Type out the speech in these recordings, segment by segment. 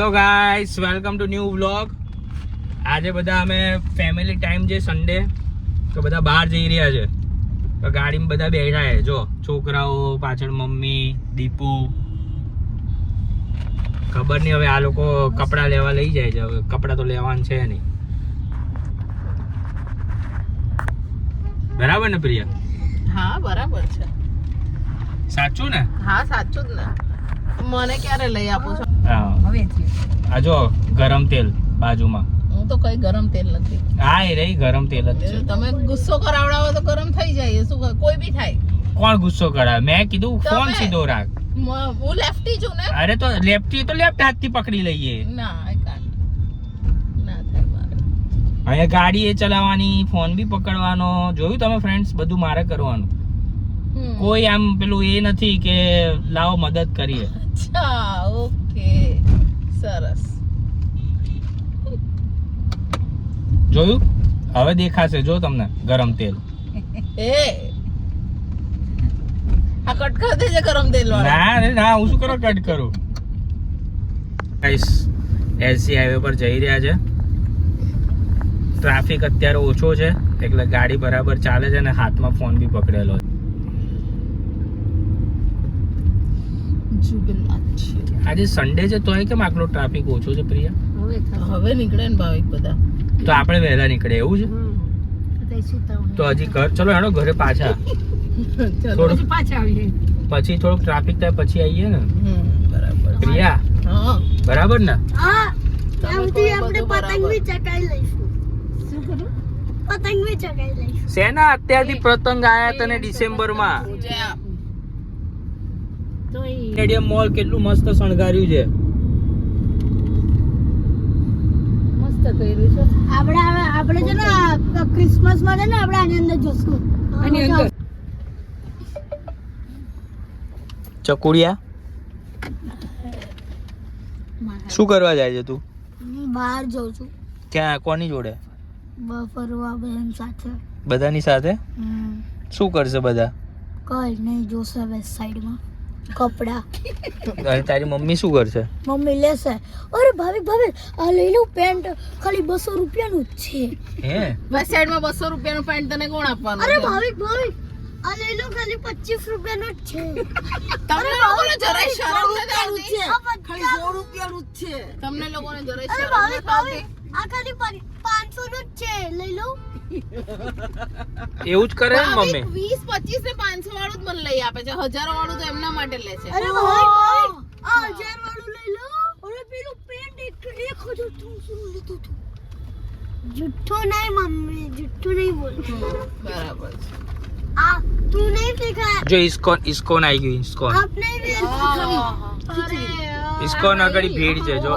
Hello guys, welcome to new vlog. આજે બધા અમે ફેમિલી ટાઈમ છે સન્ડે, તો બધા બહાર જઈ રહ્યા છે. તો ગાડીમાં બધા બેઠા છે. જો છોકરાઓ પાછળ, મમ્મી, દીપુ. ખબર નહીં હવે આ લોકો કપડાં લેવા લઈ જાય છે. હવે કપડાં તો લેવાનું છે નહીં. બરાબર ને પ્રિયા? હા બરાબર છે. સાચું ને? હા સાચું જ ને. મને ક્યારે લઈ આપો છો? હા, આ જો ગરમ તેલ બાજુમાં. હું તો કઈ ગરમ તેલ નથી. હા, એ રહી ગરમ તેલ જ છે. તમે ગુસ્સો કરાવડાવો તો ગરમ થઈ જાય. શું કોઈ બી થાય. કોણ ગુસ્સો કરાવે? મેં કીધું ફોન સીધો રાખ. હું લેફ્ટી છું ને. અરે તો લેફ્ટી તો લેફ્ટ હાથથી પકડી લઈએ. ના આઈ કાન્ટ. ના થાય મારે. અહીંયા ગાડી એ ચલાવવાની, ફોન બી પકડવાનો. જોયું તમે ફ્રેન્ડ્સ? બધું મારે કરવાનું. કોઈ આમ પેલું એ નથી કે લાવો મદદ કરીએ. અચ્છા, ઓકે, સરસ. જોયું? હવે દેખાશે જો તમને ગરમ તેલ. એ આ કટ કરી દેજે ગરમ તેલ વાળા. ના ના, હું શું કરો કટ કરું. ગાઈસ, એલસી હાઈવે પર જઈ રહ્યા છે. ટ્રાફિક અત્યારે ઓછો છે એટલે ગાડી બરાબર ચાલે છે અને હાથમાં ફોન બી પકડેલો છે. આજે સન્ડે છે તોય કેમ આટલો ટ્રાફિક ઓછો છે પ્રિયા? હવે નીકળે ને ભાવિક બધા. તો આપણે વહેલા નીકળે એવું છે? તો હજી ઘર ચલો હેડો ઘરે પાછા. થોડું પછી થોડુંક ટ્રાફિક થાય પછી આવીએ ને. બરાબર. પ્રિયા હા બરાબર ને? શેના અત્યારથી પતંગ આયા તને ડિસેમ્બરમાં? સ્ટેડિયમ મોલ કેટલું મસ્ત શણગાર્યું છે. મસ્ત કર્યું છે. આપણે છે ને ક્રિસમસ માં છે ને આપણે આની અંદર જોશું. આની અંદર ચકુડિયા શું કરવા જાય છે તું? બહાર જાઉં છું ક્યાં? કોની જોડે? ફરવા બહેન સાથે. બધાની સાથે? શું કરશે બધા? કઈ નહીં, જોશે વેસ્ટ સાઈડ માં કપડા. અને તારી મમ્મી શું કરશે? મમ્મી લેશે. અરે ભાભી આ લઈ લો પેન્ટ, ખાલી 200 રૂપિયાનું જ છે. હે વેસ્ટ સાઈડ માં 200 રૂપિયાનું પેન્ટ તને કોણ આપવાનું? અરે ભાભી આ લઈ લો ખાલી 25 રૂપિયાનું જ છે. તમને લોકોને જરાય શરમ નથી આવતી? ખાલી 100 રૂપિયાનું જ છે. તમને લોકોને જરાય અરે શરમ નથી ભાભી આવતી? આ ખાલી 500 નું જ છે, લઈ લો. એવું જ કરે ને મમ્મી? 20, 25 ને 500 વાળું જ મને લઈ આપે છે. 1000 વાળું તો એમના માટે લે છે. અરે ભાઈ આ 1000 વાળું લઈ લો. અરે પેલું પેન્ટ 1300 લીધું હતું. જુઠ્ઠો નહીં મમ્મી, જુઠ્ઠું નહીં બોલતું. બરાબર છે. આ તું નહીં શીખાય. જો ઇસ્કોન આવી ગયું. ઇસ્કોન આપને વેલ શીખાવી. ઇસ્કોન આગળ ભીડ છે જો.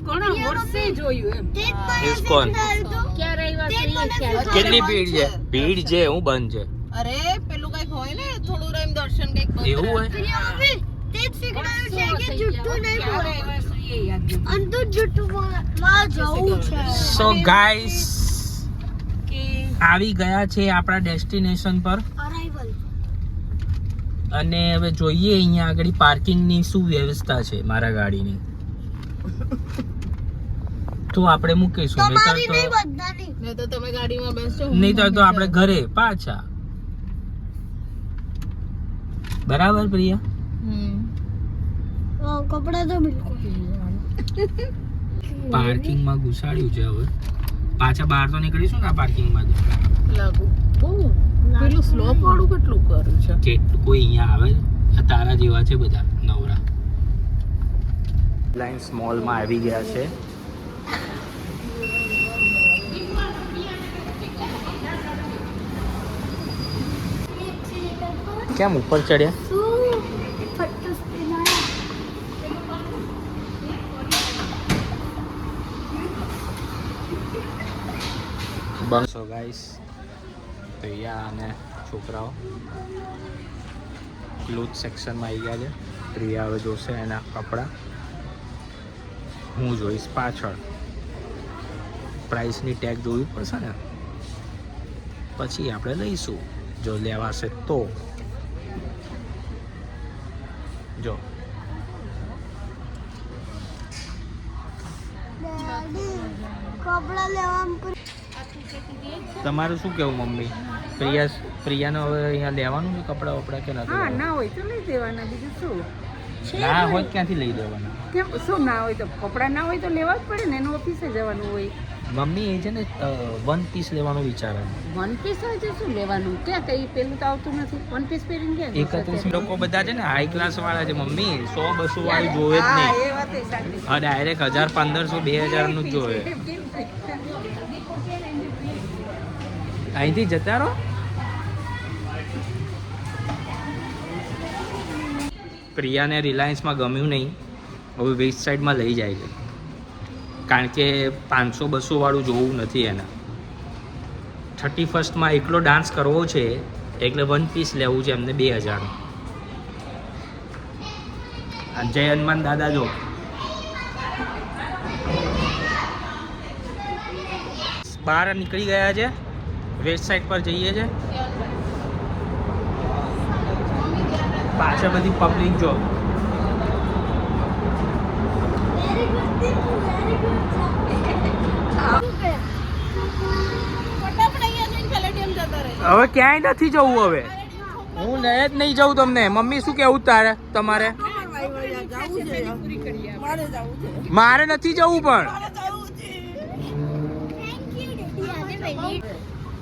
ઘણા વર્ષે જોયું એમ. તે જ મને ઇસ્કોન. શીખવાડ્યું. ક્યારે આવ્યા તે જ મને શીખવાડ્યું. કેટલી ભીડ છે? ભીડ છે હું બંધ છે અરે પેલું કઈક હોય ને થોડું રેમ દર્શન કઈક બંધ એવું હોય? પ્રિયા મમ્મી, તે જ શીખવાડ્યું છે કે જુઠ્ઠું નહીં બોલવાનું. અને તું જુઠ્ઠું બોલે. માં જવું છે. સો ગાઈસ, કે આવી ગયા છે આપણા ડેસ્ટિનેશન પર અરાઇવલ. અને હવે જોઈએ અહીંયા આગળ પાર્કિંગની શું વ્યવસ્થા છે મારા ગાડીની. તો આપણે મૂકીશું. તમારી નહીં નહીં બધાની. નહીં તો તમે ગાડીમાં બેસજો. તો આપણે ઘરે પાછા. બરાબર પ્રિયા? કપડા તો બિલકુલ પાર્કિંગમાં ઘુસાડ્યું છે. હવે પાછા બહાર તો નીકળીશું ને આ પાર્કિંગમાં. લાગુ પેલું સ્લોપ વાળું કેટલું કર્યું છે. કેટલું કોઈ અહીંયા આવે આ તારા જેવા છે બધા નવરા. રિલાયન્સ મોલમાં આવી ગયા છે. કેમ ઉપર ચડ્યા? બસો ગાઈસ, પ્રિયા અને છોકરાઓ ક્લોથ સેક્શનમાં આવી ગયા છે. પ્રિયા હવે જોશે એના કપડાં, હું જોઈશ પાછળ. પ્રાઇસની ટેગ જોવી પડશે ને, પછી આપણે લઈશું જો લેવાશે તો. જો કપડા લેવા તમારું શું કેવું મમ્મી? પ્રિયાને હવે અહીંયા લેવાનું છે કપડા વપડા કે નથી? હા, ના હોય તો લઈ દેવાના, બીજું શું? ના હોય ક્યાંથી લઈ દેવાના? કેમ શું ના હોય તો? કપડાં ના હોય તો લેવા જ પડે ને, એનું ઓફિસે જવાનું હોય. મમ્મી એ છે ને વન પીસ લેવાનું વિચારે. વન પીસ હોય તો શું લેવાનું? ક્યાં કઈ પેલું તો આવતું નથી. વન પીસ પહેરીને ક્યાં 31 લોકો બધા છે ને હાઈ ક્લાસ વાળા છે મમ્મી, 100-200 વાળું જોવે જ નહીં. એ વાત સાચી. હા, ડાયરેક્ટ 1000-1500-2000 નું જ જોવે. અહીંથી જતા રહો. પ્રિયાને રિલાયન્સમાં ગમ્યું નહીં, હવે વેસ્ટ સાઈડમાં લઈ જાય છે, કારણ કે 500-200 વાળું જોવું નથી એને. 31st એકલો ડાન્સ કરવો છે એટલે વન પીસ લેવું છે એમને 2000. જય હનુમાન દાદા જો. બહાર નીકળી ગયા છે, વેસ્ટ સાઈડ પર જઈએ છે. પાછળ બધી પબ્લિક જો. હવે ક્યાંય નથી જવું. હવે હું લઈ જ નહીં જાઉં તમને. મમ્મી શું કેવું તારે તમારે? મારે નથી જવું પણ.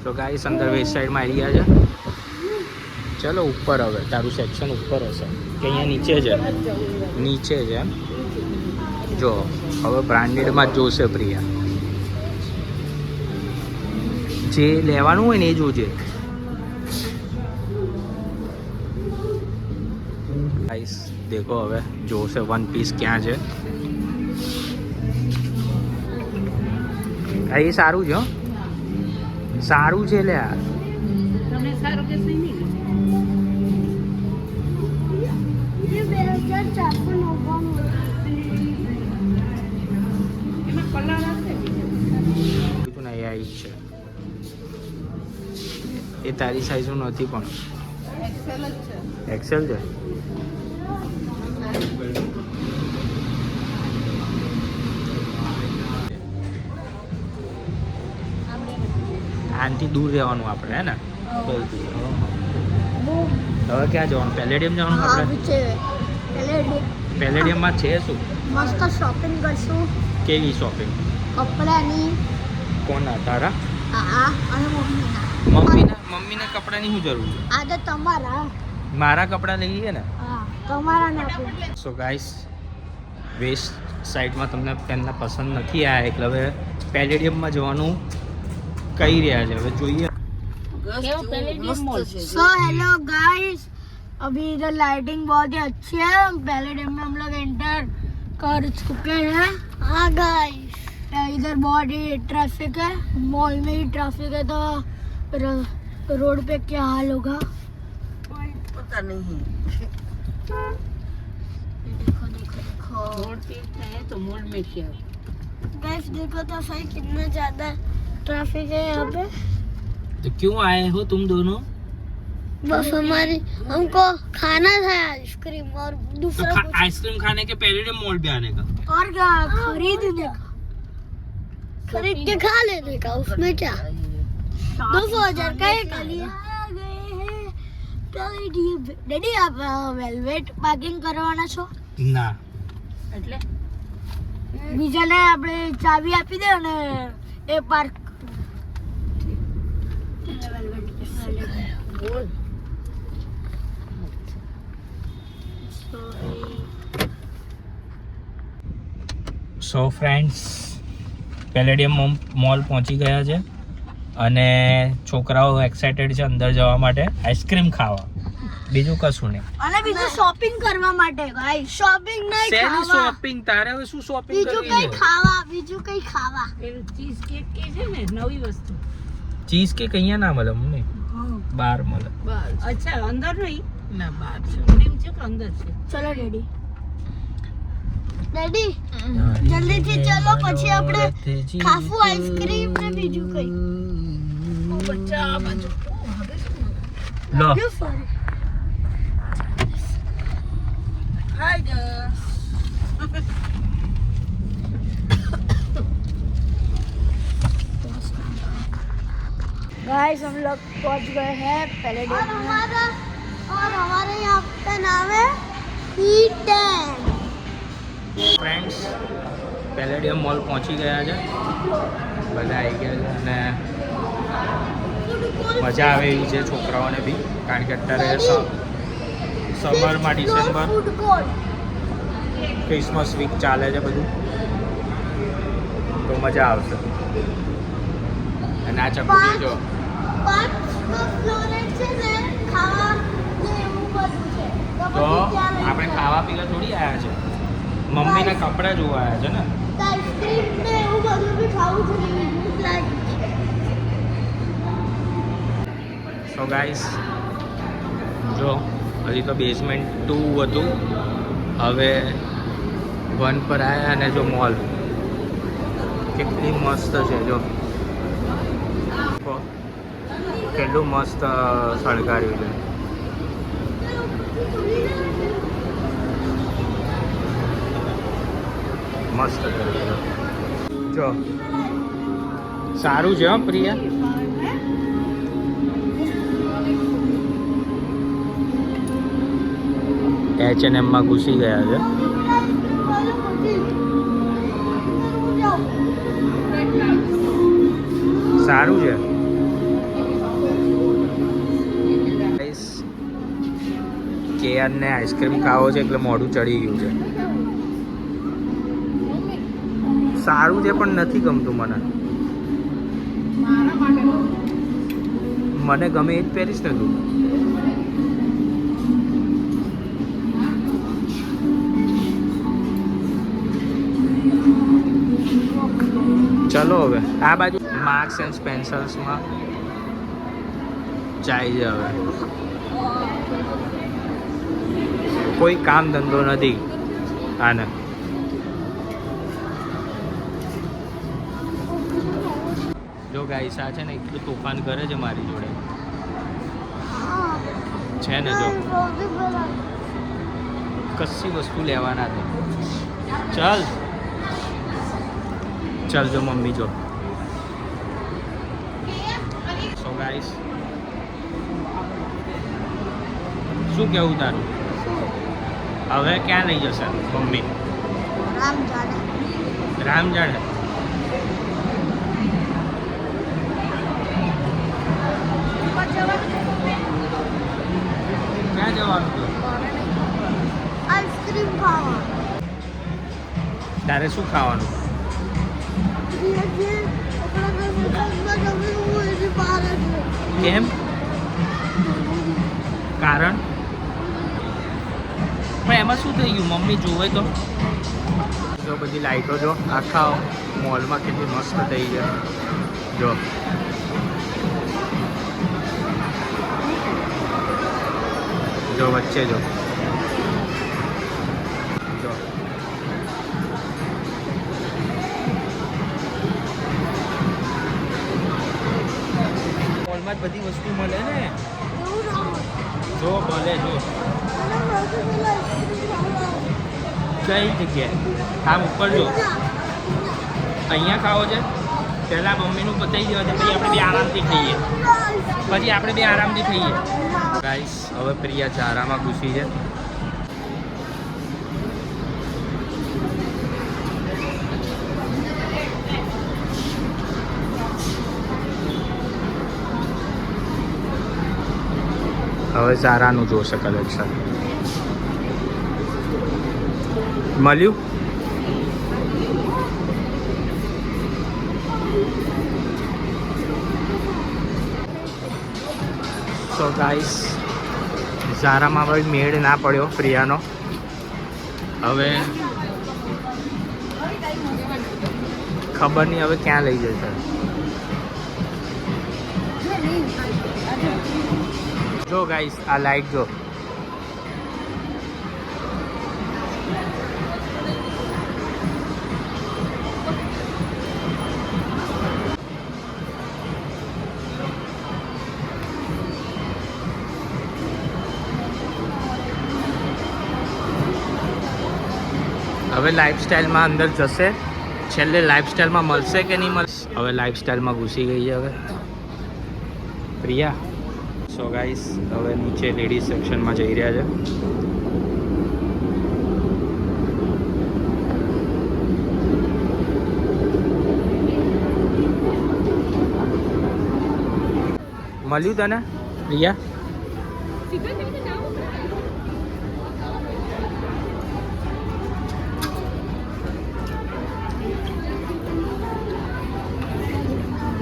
તો ગાઈસ અંદર વેસ્ટ સાઈડમાં આવી ગયા છે. ચલો ઉપર. હવે તારું સેક્શન ઉપર હશે કે અહીંયા નીચે છે? નીચે છે એમ. જો હવે બ્રાન્ડેડમાં જ જોશે પ્રિયા. જે લેવાનું હોય ને એ જોજે. ગાઈસ દેખો હવે જોશે વન પીસ ક્યાં છે. આ એ સારું છે હો, સારું છે લે. આ તમને સારું કે નહીં? ये 2499 એમાં કલર હશે. તું ને એ છે એ તારી સાઈઝનું નથી પણ એક્સેલ જ છે. એક્સેલ છે. આનાથી દૂર રહેવાનું આપણે, હે ને? બહુ દૂર. હવે ક્યાં જવાનું? પેલેડિયમ જવાનું આપણે? પેલેડિયમમાં છે શું? મસ્ત શોપિંગ કરશું. કેવી શોપિંગ? કપડાની. કોના? તારા? હા, અને મમ્મીના. મમ્મીને કપડાની શું જરૂર છે? આજે તમારા. મારા કપડાં લઈ લઈએ ને. હા, તમારા ને આપણે. સો ગાઈસ વેસ્ટ સાઈડમાં તમને પેનના પસંદ નથી આવ્યા એટલે હવે પેલેડિયમમાં જવાનું કહી રહ્યા છે. હવે જોઈએ. કેવો પેલેડિયમ મોલ છે. सो हेलो गाइस, अभी इधर लाइटिंग बहुत ही अच्छी है. पैलेडियम में हम लोग एंटर कर चुके हैं. हाँ गाइस, इधर बहुत ही ट्रैफिक है. मॉल में ही ट्रैफिक है तो रोड पे क्या हाल होगा पता नहीं. देखो देखो देखो रोड पे है तो मॉल में क्या? गाइस देखो तो सही कितना ज्यादा ट्रैफिक है यहाँ पे. तो क्यों आए हो तुम दोनों? बस हमारी हमको खाना था आइसक्रीम और दूसरा कुछ आइसक्रीम खाने के पेलेडियम मॉल पे आने का और क्या खरीदने का, खरीद के खा लेने का. उसमें क्या 200,000 का एक लिया. ડેડી આપ વેલ્વેટ પાર્કિંગ કરવાના છો? ના. એટલે બીજાને આપણે ચાવી આપી દે અને એ પાર્ક. બોલ. સો ફ્રેન્ડ્સ પેલેડિયમ મોલ પહોંચી ગયા છે અને છોકરાઓ એક્સાઇટેડ છે અંદર જવા માટે આઈસ્ક્રીમ ખાવા, બીજું કશું નહીં. અને બીજું શોપિંગ કરવા માટે. ગાઈસ શોપિંગ નહીં, શેની ખાવા. શોપિંગ? તારે હવે શું શોપિંગ બીજું કરવી કઈ છે? ખાવા, બીજું કઈ ખાવા. પેલું ચીઝ કેક કે છે ને, નવી વસ્તુ. ચીઝ કેક અહીંયા ના મળે મમ્મી, બહાર મળે. બસ. અચ્છા, અંદર નહીં ના, બહાર છે. ક્રીમ છે કે અંદર છે? ચલો ડેડી. ડેડી જલ્દીથી ચલો, પછી આપણે ખાફું આઈસ્ક્રીમ ને બીજું કઈ. બચ્ચા આ બાજુ. લો હાય ગર્લ્સ. गाइस हम लोग पहुंच गए हैं पहले डे और हमारे यहाँ का नाम है ईटन। ફ્રેન્ડ્સ પેલેડિયમ મોલ પહોંચી ગયા છે, બધા આવી ગયા છે અને મજા આવે એવી છે છોકરાઓને બી, કારણ કે અત્યારે સમરમાં ડિસેમ્બર ક્રિસમસ વીક ચાલે છે બધું, તો મજા આવશે. અને આ ચકુડી જો તો આપણે ખાવા પીવા થોડી આવ્યા છે, મમ્મીના કપડાં જોવા આવ્યા છે ને. સો ગાઈસ જો હજી તો બેઝમેન્ટ 2 હતું, હવે 1 પર આવ્યા અને જો મોલ કેટલી મસ્ત છે, જો કેટલું મસ્ત શણગાર્યું છે. મસ્ત જો સારું છે હો પ્રિયા. H&M માં ઘૂસી ગયા છે. સારું છે. કેઆર ને આઈસ્ક્રીમ ખાવો છે એટલે મોઢું ચડી ગયું છે. સારું છે પણ નથી ગમતું મને. મને ગમે એ જ પહેરીશ ને તું. ચલો હવે આ બાજુ માર્ક્સ એન્ડ સ્પેન્સર્સમાં જાય છે. હવે કોઈ કામ ધંધો નથી આને. જો ગાઈસ આ છે ને એટલું તોફાન કરે છે મારી જોડે છે ને. જો કશી વસ્તુ લેવાના છે. ચાલ ચાલ જો મમ્મી જો. સો ગાઈસ શું કેવું તારું? હવે ક્યાં લઈ જશે મમ્મી? રામ જાણે. ક્યાં જવાનું હતું? આઈસ્ક્રીમ ખાવા. તારે શું ખાવાનું? કેમ? કારણ? પણ એમાં શું થઈ ગયું? મમ્મી જોવે તો. જો બધી લાઈટો જો આખા મોલમાં કેટલી મસ્ત થઈ છે. જો જો વચ્ચે જો જો મોલમાં જ બધી વસ્તુ મળે ને. જો ભલે જો કઈ જગ્યાએ આમ ઉપર જો. અહીંયા ખાવો છે પહેલાં મમ્મીનું બતાવી દેવા છે, પછી આપણે બે આરામથી ખાઈએ. ગાઈસ હવે પ્રિયા ચારામાં ઘૂસી છે. હવે ઝારાનું જોશે કલેક્શન. મળ્યું? તો ગાઈસ ઝારામાં હવે મેળ ના પડ્યો પ્રિયાનો. હવે ખબર નહીં હવે ક્યાં લઈ જશે. જો ગાઈસ આ લાઈટ જો. હવે લાઈફસ્ટાઈલમાં અંદર જશે. છેલ્લે લાઈફસ્ટાઈલમાં મળશે કે નહીં મળશે? હવે લાઈફસ્ટાઈલમાં ઘૂસી ગઈ છે. હવે પ્રિયા. સો ગાઈસ હવે નીચે લેડીઝ સેક્શનમાં જઈ રહ્યા છે. મળ્યું તને પ્રિયા?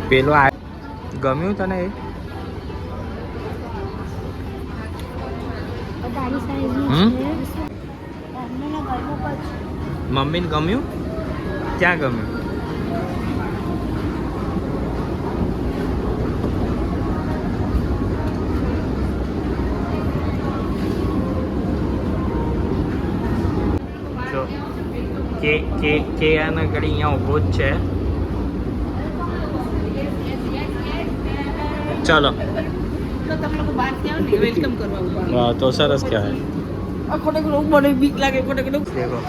પેલો ગમ્યું તને એ? મમ્મીને ગમ્યું? ક્યાં ગમ્યું? જો કે આને ઘડી અહીંયા ઊભો જ છે. ચલો વાહ, તો સરસ કહેવાય. દેખો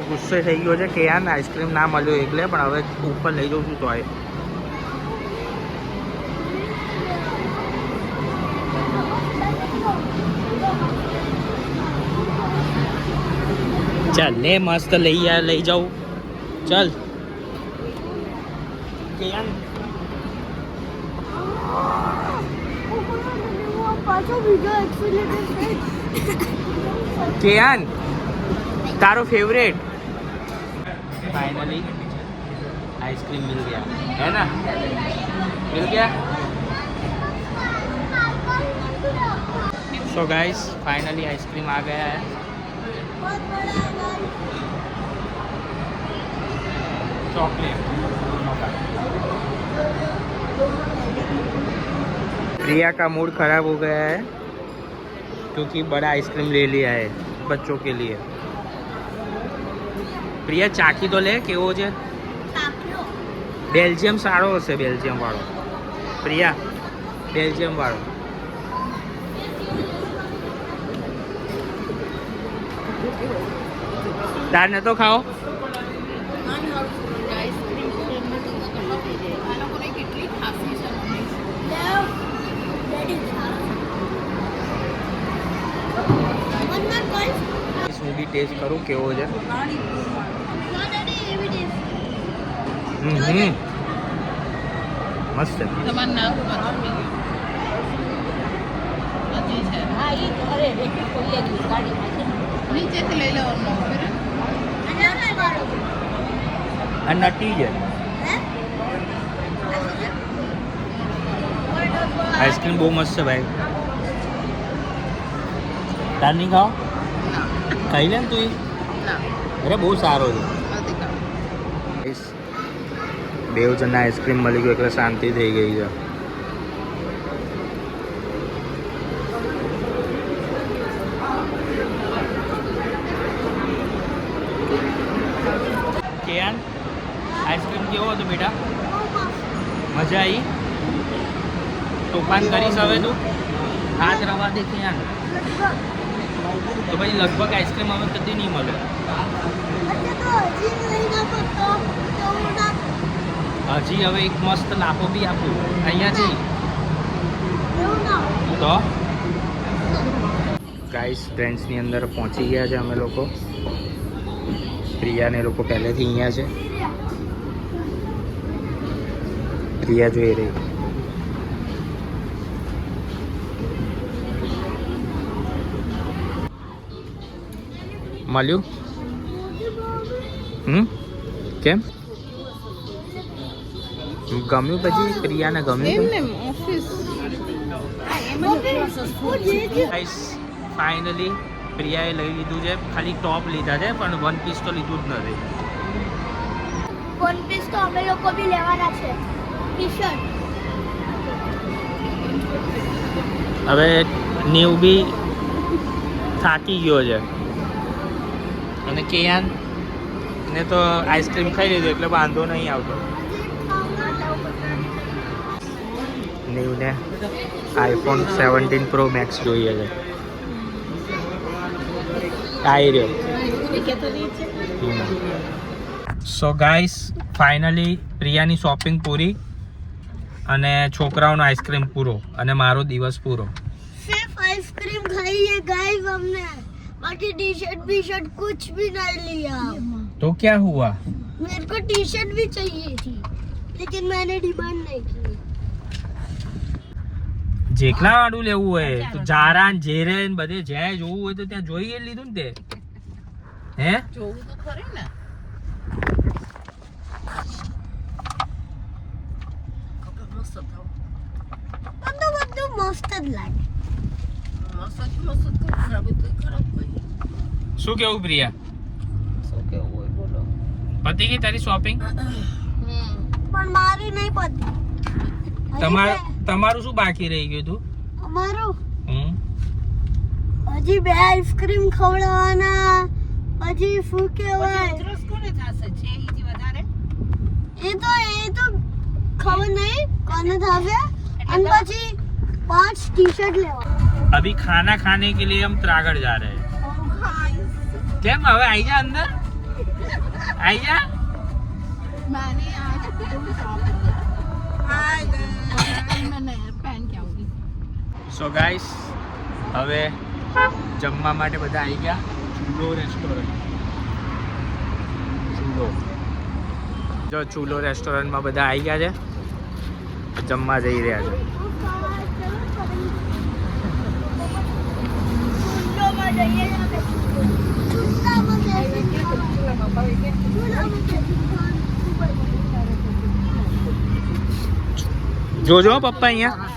ગુસ્સે થઈ ગયો છે કે યાર આઈસ્ક્રીમ ના મળ્યો એટલે, પણ હવે ઉપર લઈ જઉં છું તો આ ચાલ લે મસ્ત લઈ જાઉં. ચાલ કેયાન તારો फेवरेट फाइनली आइसक्रीम मिल गया है ना? मिल गया. सो गाइस फाइनली आइसक्रीम आ गया है. चॉकलेट. प्रिया का मूड खराब हो गया है क्योंकि बड़ा आइसक्रीम ले लिया है बच्चों के लिए. પ્રિયા ચાખી તો લે કેવો છે. બેલ્જિયમ સારો હશે, બેલ્જિયમ વાળો. પ્રિયા બેલ્જિયમ વાળો. તાર ને તો ખાઓ. હું બી ટેસ્ટ કરું કેવો છે. મસ્ત છે. આ નટી છે. આઈસ્ક્રીમ બહુ મસ્ત છે ભાઈ. તાર નહીં ખાઓ? ખાઈ લે ને તું. અરે બહુ સારો છે. બેવ જણને આઈસ્ક્રીમ મળી ગયું એટલે શાંતિ થઈ ગઈ છે. કેયાન આઈસ્ક્રીમ કેવો હતો બેટા? મજા આવી? તોફાન કરીશ હવે તું? હાથ રવા દે કેયાન. તો પછી લગભગ આઈસ્ક્રીમ હવે કદી નહીં મળે. હજી હવે એક મસ્ત લાફો બી આપું અહીંયાથી તો. ગાઈસ ટ્રેન્ડ્સની અંદર પહોંચી ગયા છે અમે લોકો. પ્રિયાને લોકો પહેલેથી અહીંયા છે. પ્રિયા જોઈ રહી. મળ્યું? કેમ ગમ્યું? પછી પ્રિયાને ગમ્યું? ફાઇનલી પ્રિયાએ લઈ લીધું છે. ખાલી ટોપ લીધા છે પણ વન પીસ તો લીધું જ નથી. વન પીસ તો અમે લોકો બી લેવાના છે. ટી-શર્ટ હવે ન્યુ બી થાકી ગયો છે અને કેયાન ને તો આઈસ્ક્રીમ ખાઈ લીધું એટલે વાંધો નહીં આવતો. ન્યૂને આઈફોન 17 પ્રો મેક્સ જોઈએ છે. આવી રહ્યો. સો ગાઈસ ફાઇનલી પ્રિયાની શોપિંગ પૂરી અને છોકરાઓનો આઈસ્ક્રીમ પૂરો અને મારો દિવસ પૂરો. सिर्फ आइसक्रीम खाई है गाइस हमने, बाकी टी शर्ट कुछ भी नहीं लिया. તો ક્યાં હુઆ? मेरे को टी शर्ट भी चाहिए थी लेकिन मैंने डिमांड नहीं की. જેટલા વાળું લેવું હોય તો જારા ને જેરે ને બધે જ્યાં જોવું હોય તો ત્યાં જોઈ લીધું ને તે. હે જોવું તો ખરે ને. બધું મસ્ત જ લાગે. શું કેવું પ્રિયા? શું કેવું હોય બોલો. પતી ગઈ તારી શોપિંગ? પણ મારી નહીં પતી. તમારું શું બાકી રહી ગયું તું? અમારું હમ હજી 2 આઈસ્ક્રીમ ખવડાવવાના, પછી શું કહેવાય ઉધરસ કોને થશે છે ઈથી વધારે? એ તો ખબર નહીં કોને થશે. અને પછી 5 ટી શર્ટ લેવા. अभी खाना खाने के लिए हम त्रागड़ जा रहे हैं. કેમ હવે આઈ જા અંદર, આઈ જા. मैंने आज फुल शॉपिंग मैंने पहन के आऊंगी. સો ગાઈસ હવે જમવા માટે બધા આવી ગયા. ચૂલો રેસ્ટોરન્ટ, ચૂલો રેસ્ટોરન્ટમાં બધા આવી ગયા છે, જમવા જઈ રહ્યા છે. જોજો પપ્પા અહીંયા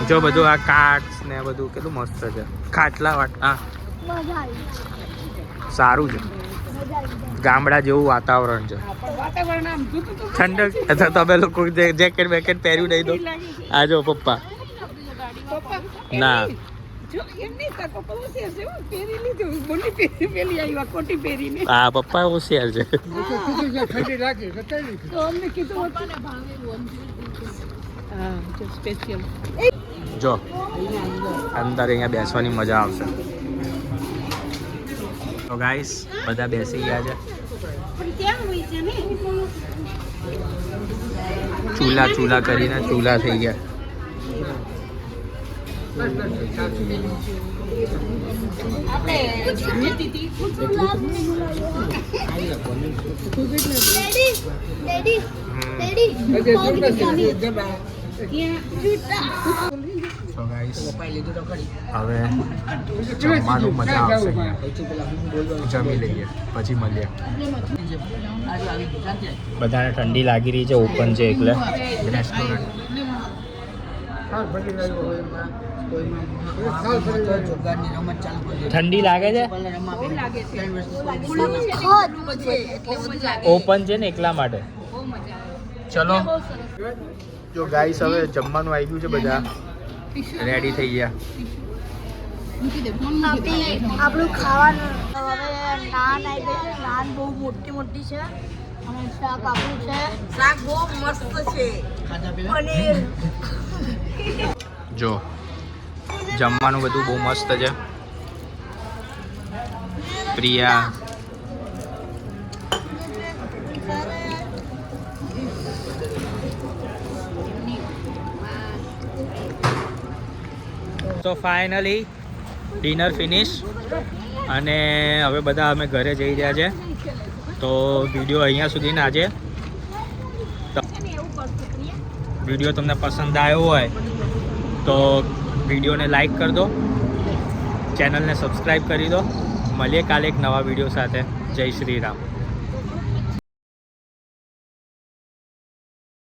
જો બધું આ કાર્ડ્સ ને બધું કેટલું મસ્ત છે. ખાટલા વાટલા સારું છે, ગામડા જેવું વાતાવરણ છે. ઠંડક અથવા તમે લોકો જેકેટ બેકેટ પહેર્યું નહીં તો આ જો પપ્પા ના હા પપ્પા હોશિયાર છે. જો અંદર અહીંયા બેસવાની મજા આવશે. તો ગાઈસ બધા બેસી ગયા છે. ચૂલા કરીને ચૂલા થઈ ગયા. So guys, હવે જમવાનું મજા આવશે. જમી લઈએ પછી મળીએ. બધાને ઠંડી લાગી રહી છે, ઓપન છે એટલે રેસ્ટોરન્ટ. ઠંડી લાગે છે, ઓપન છે ને એટલા માટે. ચલો જો ગાઈસ હવે જમવાનું આવી ગયું છે, બધા રેડી થઈ ગયા. આપણું ખાવાનું હવે નાન આવી ગઈ છે. નાન બહુ મોટી મોટી છે અને શાક આપણું છે. શાક બહુ મસ્ત છે. પનીર જો જમવાનું બધું બહુ મસ્ત છે. પ્રિયા તો ફાઇનલી ડિનર ફિનિશ અને હવે બધા અમે ઘરે જઈ રહ્યા છે. તો વિડીયો અહીંયા સુધી ના છે. વિડીયો તમને પસંદ આવ્યો હોય તો વિડીયોને લાઈક કરી દો, ચેનલને સબસ્ક્રાઈબ કરી દો. મળીએ કાલે એક નવા વિડીયો સાથે. જય શ્રી રામ.